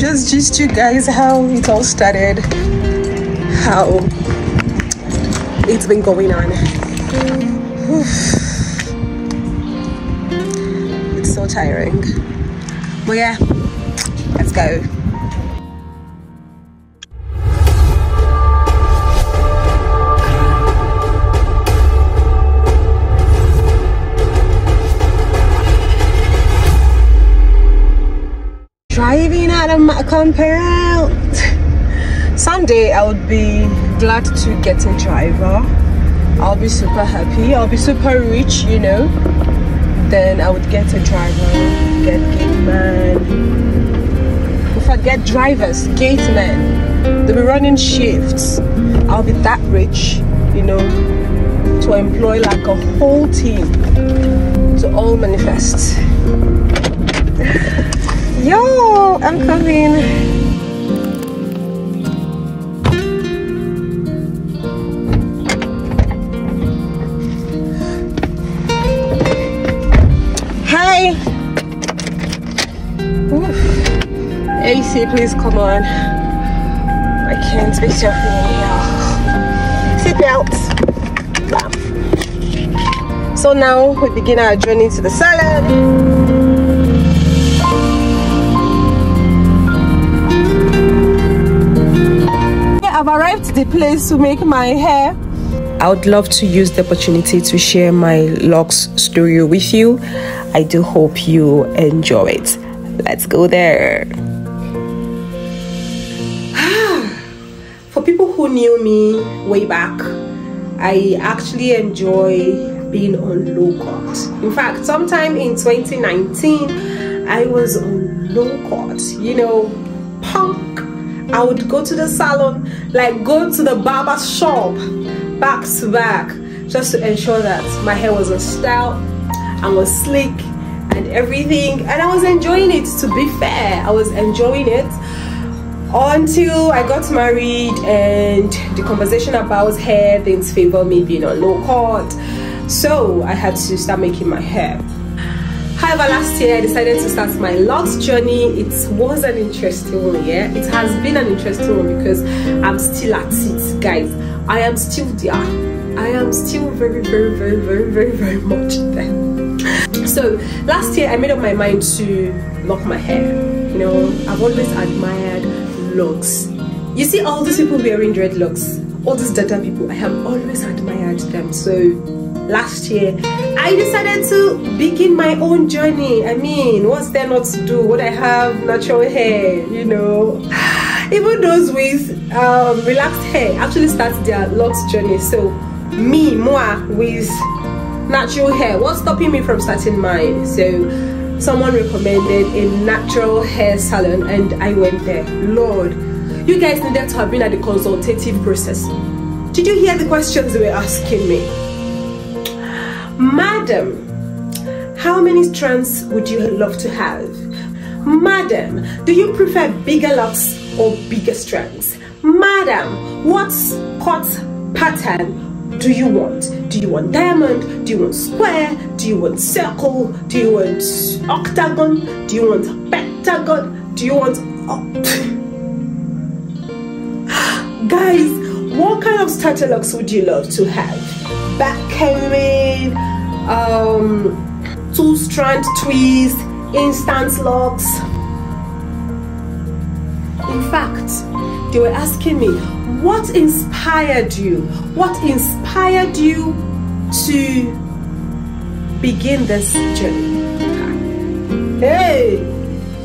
just gist you guys how it all started, how it's been going on. It's so tiring, but yeah, let's go. Driving out of my compound. Someday I would be glad to get a driver. I'll be super happy. I'll be super rich, you know. Then I would get a driver, get gate man. If I get drivers, gate men, they'll be running shifts. I'll be that rich, you know, to employ like a whole team to all manifest. Yo, I'm coming. Hi. Oof. AC, please come on. I can't be surfing in here. Seatbelt. Bam. So now we begin our journey to the salon. I've arrived at the place to make my hair. I would love to use the opportunity to share my Locs story with you. I do hope you enjoy it. Let's go there. For people who knew me way back, I actually enjoy being on low cut. In fact, sometime in 2019, I was on low cut, you know, punk. I would go to the salon, like go to the barber shop back to back, just to ensure that my hair was on style and was slick and everything, and I was enjoying it. To be fair, I was enjoying it until I got married and the conversation about hair didn't favor me being on low cut, so I had to start making my hair. However, last year I decided to start my Locs journey. It was an interesting one, yeah. It has been an interesting one because I'm still at it, guys. I am still there. I am still very much there. So last year I made up my mind to lock my hair. You know, I've always admired locks. You see all these people wearing dreadlocks, all these data people, I have always admired them. So last year I decided to begin my own journey. I mean, what's there not to do? What I have natural hair, you know. Even those with relaxed hair actually start their Locs journey. So moi with natural hair, what's stopping me from starting mine? So someone recommended a natural hair salon and I went there. Lord, you guys needed to have been at the consultative process. Did you hear the questions they were asking me? Madam, how many strands would you love to have? Madam, do you prefer bigger locks or bigger strands? Madam, what cut pattern do you want? Do you want diamond? Do you want square? Do you want circle? Do you want octagon? Do you want pentagon? Do you want... Guys, what kind of starter locks would you love to have? Blackhair, 2-strand twist, instant locks. In fact, they were asking me, what inspired you? What inspired you to begin this journey? Hey!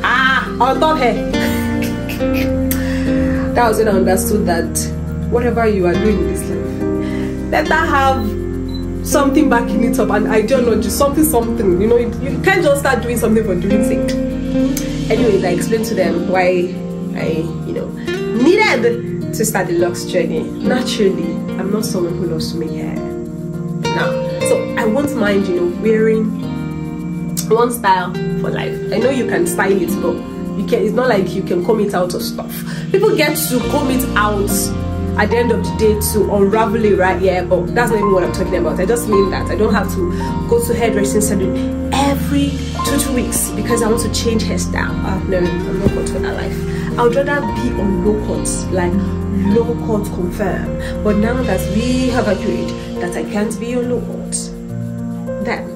On top hair. That was when I understood that whatever you are doing in this life, better have something backing it up, and I don't know, just something, you know. You can't just start doing something for doing sake. Anyways, I explained to them why I, you know, needed to start the Locs journey. Naturally, I'm not someone who loves to make hair now, so I won't mind, you know, wearing one style for life. I know you can style it, but you can, it's not like you can comb it out of stuff. People get to comb it out at the end of the day to unravel it, right? Yeah, but that's not even what I'm talking about. I just mean that I don't have to go to hairdressing salon every 2 weeks because I want to change hairstyle. No, I'm not going to that life. I would rather be on low cut, like low cut confirm. But now that we have agreed that I can't be on low cut, then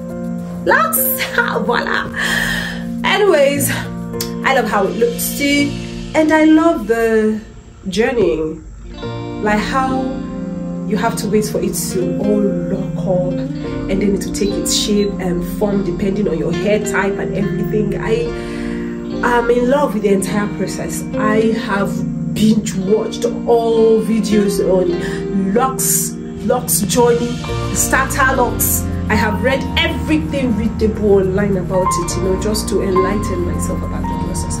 Locs, voila. Anyways, I love how it looks too, and I love the journey, like how you have to wait for it to all lock up and then it will take its shape and form depending on your hair type and everything. I'm in love with the entire process. I have binge watched all videos on locjourney, starter locks. I have read everything readable online about it, you know, just to enlighten myself about the process.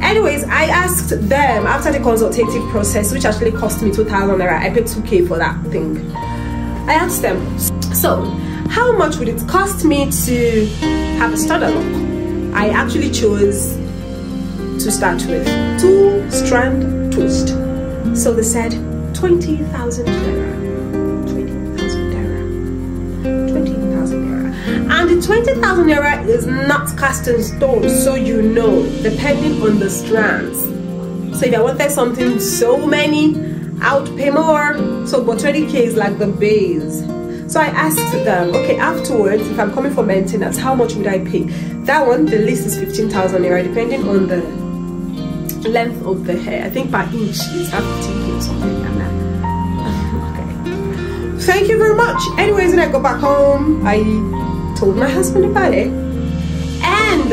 Anyways, I asked them after the consultative process, which actually cost me 2,000 naira. I paid 2K for that thing. I asked them, so how much would it cost me to have a starter lock? I actually chose to start with 2-strand twist. So they said 20,000 naira. 20,000 naira. 20,000 naira. And the 20,000 naira is not cast in stone, so you know, depending on the strands. So if I wanted something so many, I would pay more. So but 20K is like the base. So I asked them, okay, afterwards, if I'm coming for maintenance, how much would I pay? That one, the list is 15,000 naira, depending on the length of the hair. I think per inch is 15K or something like that. Okay. Thank you very much. Anyways, when I go back home, I told my husband about it, and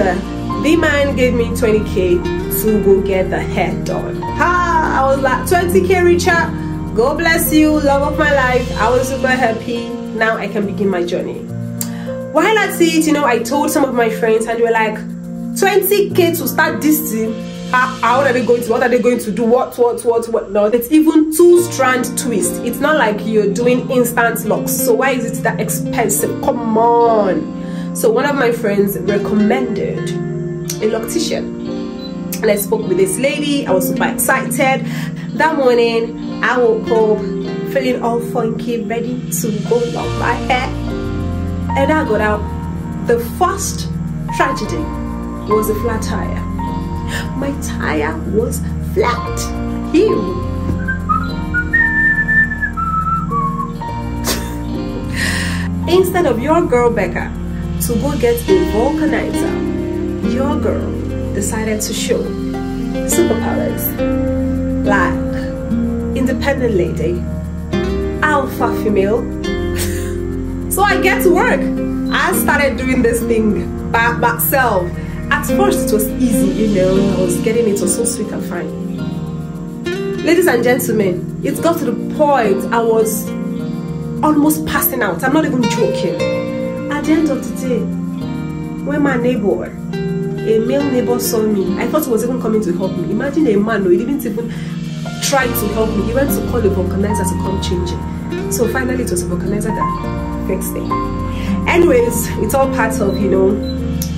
the man gave me 20K to go get the hair done. I was like, 20K Richard, God bless you, love of my life. I was super happy. Now I can begin my journey. While at it, you know, I told some of my friends and they were like, 20K to start this thing? How are they going to, what are they going to do? What? No, it's even 2-strand twist. It's not like you're doing instant locks. So why is it that expensive? Come on. So one of my friends recommended a loctician. And I spoke with this lady. I was super excited. That morning, I woke up feeling all funky, ready to go lock my hair. And I got out. The first tragedy was a flat tire. My tire was flat. Ew. Instead of your girl Becca to go get a vulcanizer, your girl decided to show superpowers like independent lady, alpha female. So I get to work. I started doing this thing by myself. At first it was easy, you know, I was getting it, was so sweet and fine. Ladies and gentlemen, it got to the point I was almost passing out. I'm not even joking. At the end of the day, when my neighbor, a male neighbor, saw me, I thought he was even coming to help me. Imagine a man who didn't even try to help me. He went to call a vulcanizer to come change it. So finally it was a vulcanizer that fixed it. Anyways, it's all part of, you know,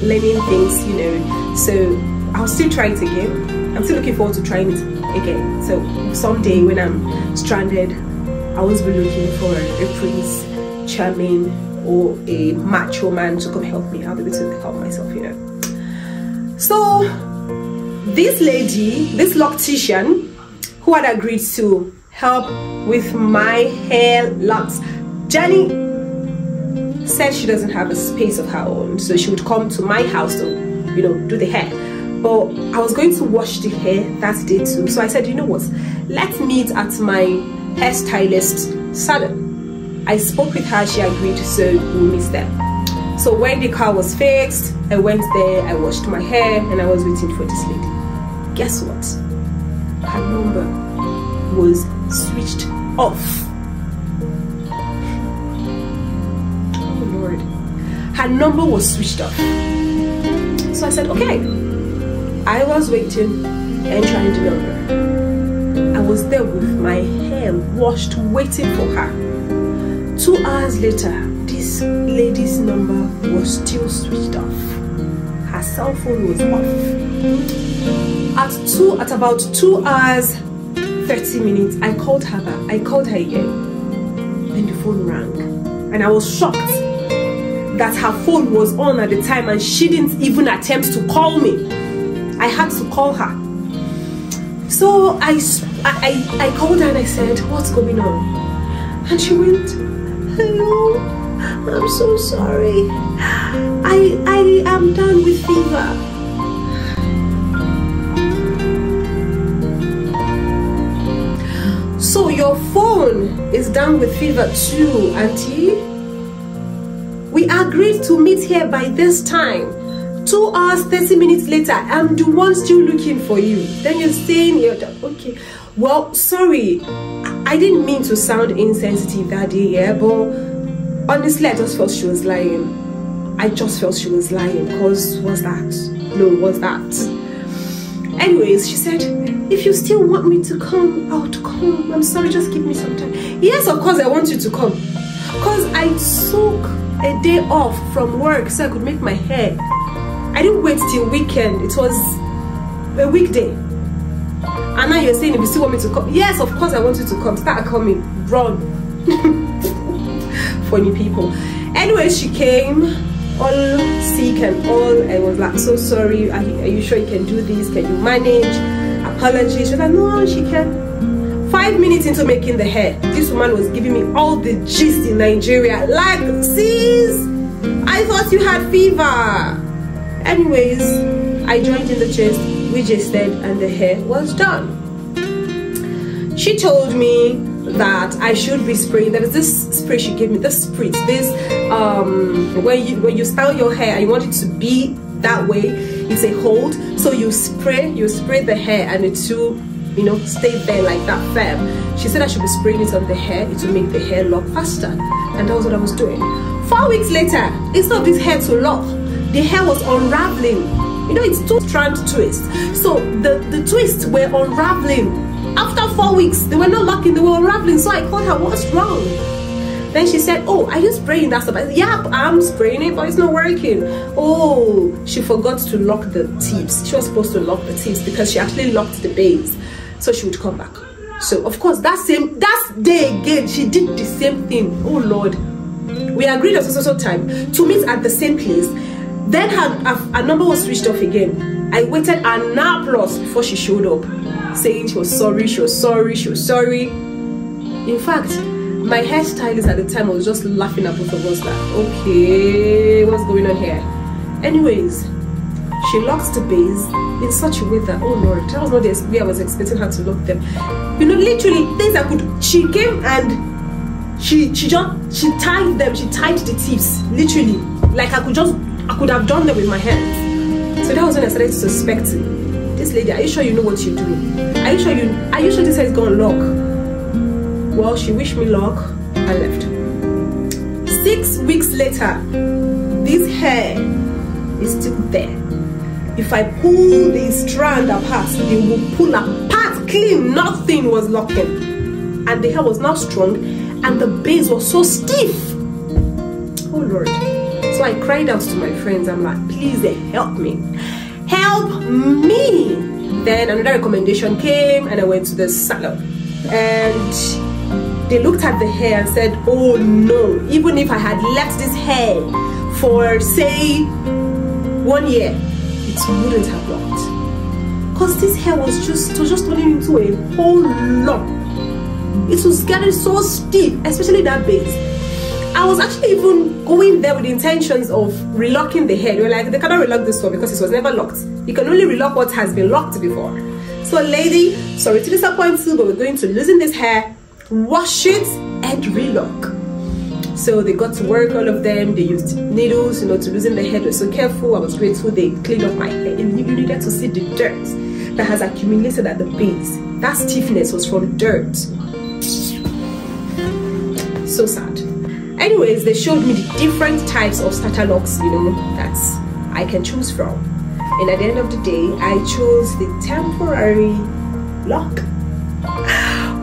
learning things, you know. So I'll still try it again. I'm still looking forward to trying it again. So someday when I'm stranded, I always be looking for a prince charming or a macho man to come help me. I'll be able to help myself, you know. So this lady, this loctician, who had agreed to help with my hair locks, Jenny, said she doesn't have a space of her own, so she would come to my house to, you know, do the hair. But I was going to wash the hair that day too, so I said, you know what, let's meet at my hairstylist salon. I spoke with her, she agreed, so we'll meet there. So when the car was fixed, I went there, I washed my hair, and I was waiting for this lady. Guess what? Her number was switched off. Her number was switched off. So I said, okay. I was waiting and trying the number. I was there with my hair washed, waiting for her. 2 hours later, this lady's number was still switched off. Her cell phone was off. At about 2 hours 30 minutes, I called her back. I called her again, and the phone rang, and I was shocked that her phone was on at the time and she didn't even attempt to call me. I had to call her. So I called her and I said, what's going on? And she went, hello, I'm so sorry. I am down with fever. So your phone is down with fever too, auntie? We agreed to meet here by this time. 2 hours, 30 minutes later, I'm the one still looking for you. Then you're saying, okay, well, sorry. I didn't mean to sound insensitive that day, yeah, but honestly, I just felt she was lying. I just felt she was lying, because what's that? No, what's that? Anyways, she said, if you still want me to come, I would come. I'm sorry, just give me some time. Yes, of course, I want you to come. Because I took a day off from work so I could make my hair. I didn't wait till weekend. It was a weekday. And now you're saying if you still want me to come. Yes, of course I want you to come. Start coming. Run. Funny people. Anyway, she came all sick and all. I was like, so sorry. Are you sure you can do this? Can you manage? Apology. She was like, no, she can. 5 minutes into making the hair, this woman was giving me all the gist in Nigeria. Like, sis, I thought you had fever. Anyways, I joined in the gist, we gisted, and the hair was done. She told me that I should be spraying. There was this spray she gave me, this spritz, this when you style your hair and you want it to be that way, it's a hold. So you spray the hair and it will, you know, stay there like that firm. She said I should be spraying it on the hair, it will make the hair lock faster. And that was what I was doing. 4 weeks later, instead of this hair to lock, the hair was unraveling. You know, it's 2-strand twist. So the twists were unraveling. After 4 weeks, they were not locking, they were unraveling. So I called her, what's wrong? Then she said, oh, are you spraying that stuff? I said, yeah, I'm spraying it, but it's not working. Oh, she forgot to lock the tips. She was supposed to lock the tips because she actually locked the base. So she would come back. So of course that day again, she did the same thing. Oh Lord. We agreed at a time to meet at the same place. Then her number was switched off again. I waited an hour plus before she showed up, saying she was sorry, she was sorry, she was sorry. In fact, my hairstylist at the time was just laughing at both of us like, okay, what's going on here? Anyways, she locked the base in such a way that, oh Lord, that was not the way I was expecting her to lock them. You know, literally, things I could, she came and she tied them, she tied the tips, literally, like I could have done them with my hands. So that was when I started to suspect, this lady, are you sure you know what you're doing? Are you sure this hair is gonna lock? Well, she wished me luck and left. 6 weeks later, this hair is still there. If I pull the strand apart, they will pull apart clean. Nothing was locking. And the hair was now strong and the base was so stiff. Oh Lord. So I cried out to my friends. I'm like, please help me. Help me. Then another recommendation came and I went to the salon. And they looked at the hair and said, oh no, even if I had left this hair for say 1 year, it wouldn't have locked. Because this hair was just turning into a whole lump. It was getting so stiff, especially that base. I was actually even going there with the intentions of relocking the hair. They were like, they cannot relock this one because it was never locked. You can only relock what has been locked before. So lady, sorry to disappoint you, but we're going to loosen this hair, wash it, and relock. So they got to work, all of them. They used needles, you know, to loosen the hair. They were so careful. I was grateful. They cleaned up my hair. And you needed to see the dirt that has accumulated at the base. That stiffness was from dirt. So sad. Anyways, they showed me the different types of starter locks, you know, that I can choose from. And at the end of the day, I chose the temporary lock,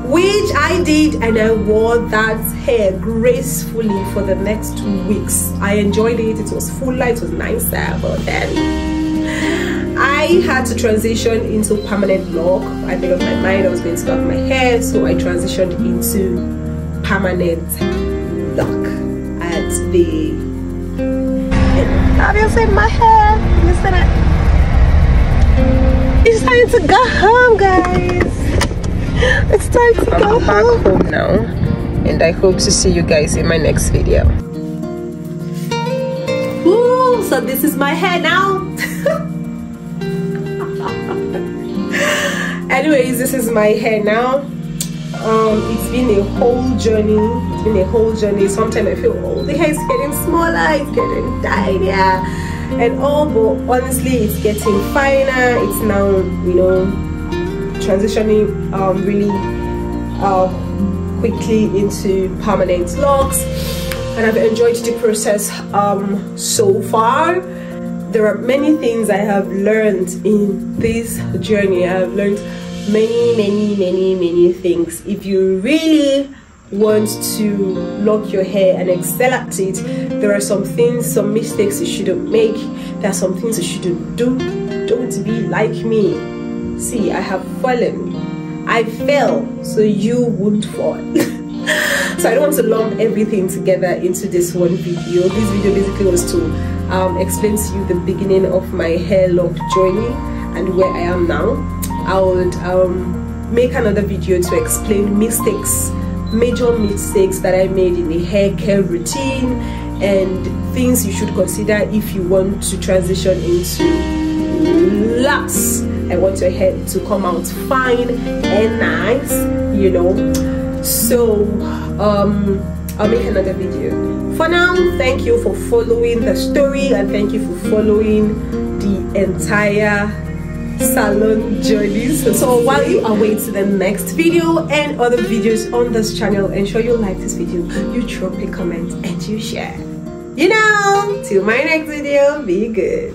which I did, and I wore that hair gracefully for the next 2 weeks. I enjoyed it. It was fuller, it was nicer, but then I had to transition into permanent lock. I made up my mind I was going to lock my hair, so I transitioned into permanent lock at the end. Have you seen my hair? Listen. It's time to go home, guys. It's time to go home. I'm back home now, and I hope to see you guys in my next video. Woo! So this is my hair now. Anyways, this is my hair now. It's been a whole journey. Sometimes I feel, oh, the hair is getting smaller, it's getting tinier and all, but honestly it's getting finer. It's now, you know, transitioning really quickly into permanent locks, and I've enjoyed the process so far. There are many things I have learned in this journey. I have learned many things. If you really want to lock your hair and excel at it, there are some things, some mistakes you shouldn't make. There are some things you shouldn't do. Don't be like me. See, I have fallen. I fell, so you won't fall. So I don't want to lump everything together into this one video. This video basically was to explain to you the beginning of my hair lock journey and where I am now. I would make another video to explain major mistakes that I made in the hair care routine and things you should consider if you want to transition into locks. I want your hair to come out fine and nice, you know. So I'll make another video. For now, thank you for following the story, and thank you for following the entire salon journeys. So while you await the next video and other videos on this channel, ensure you like this video, you drop a comment and you share. You know, till my next video, be good.